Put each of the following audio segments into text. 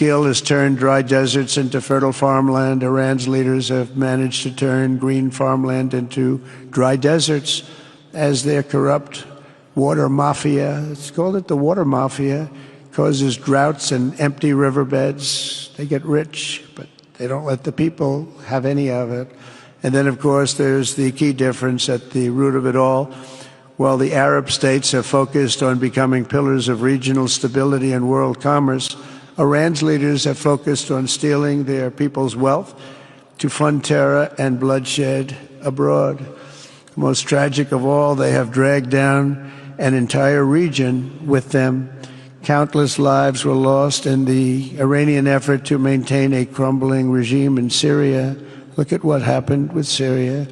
skill has turned dry deserts into fertile farmland. Iran's leaders have managed to turn green farmland into dry deserts as their corrupt water mafia, it's called it the water mafia, causes droughts and empty riverbeds. They get rich, but they don't let the people have any of it. And then, of course, there's the key difference at the root of it all. While the Arab states have focused on becoming pillars of regional stability and world commerce, Iran's leaders have focused on stealing their people's wealth to fund terror and bloodshed abroad. Most tragic of all, they have dragged down an entire region with them. Countless lives were lost in the Iranian effort to maintain a crumbling regime in Syria. Look at what happened with Syria.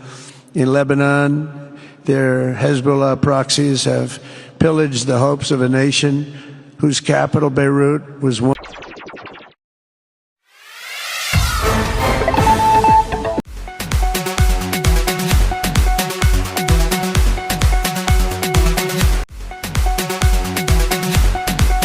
In Lebanon, their Hezbollah proxies have pillaged the hopes of a nation whose capital, Beirut, was one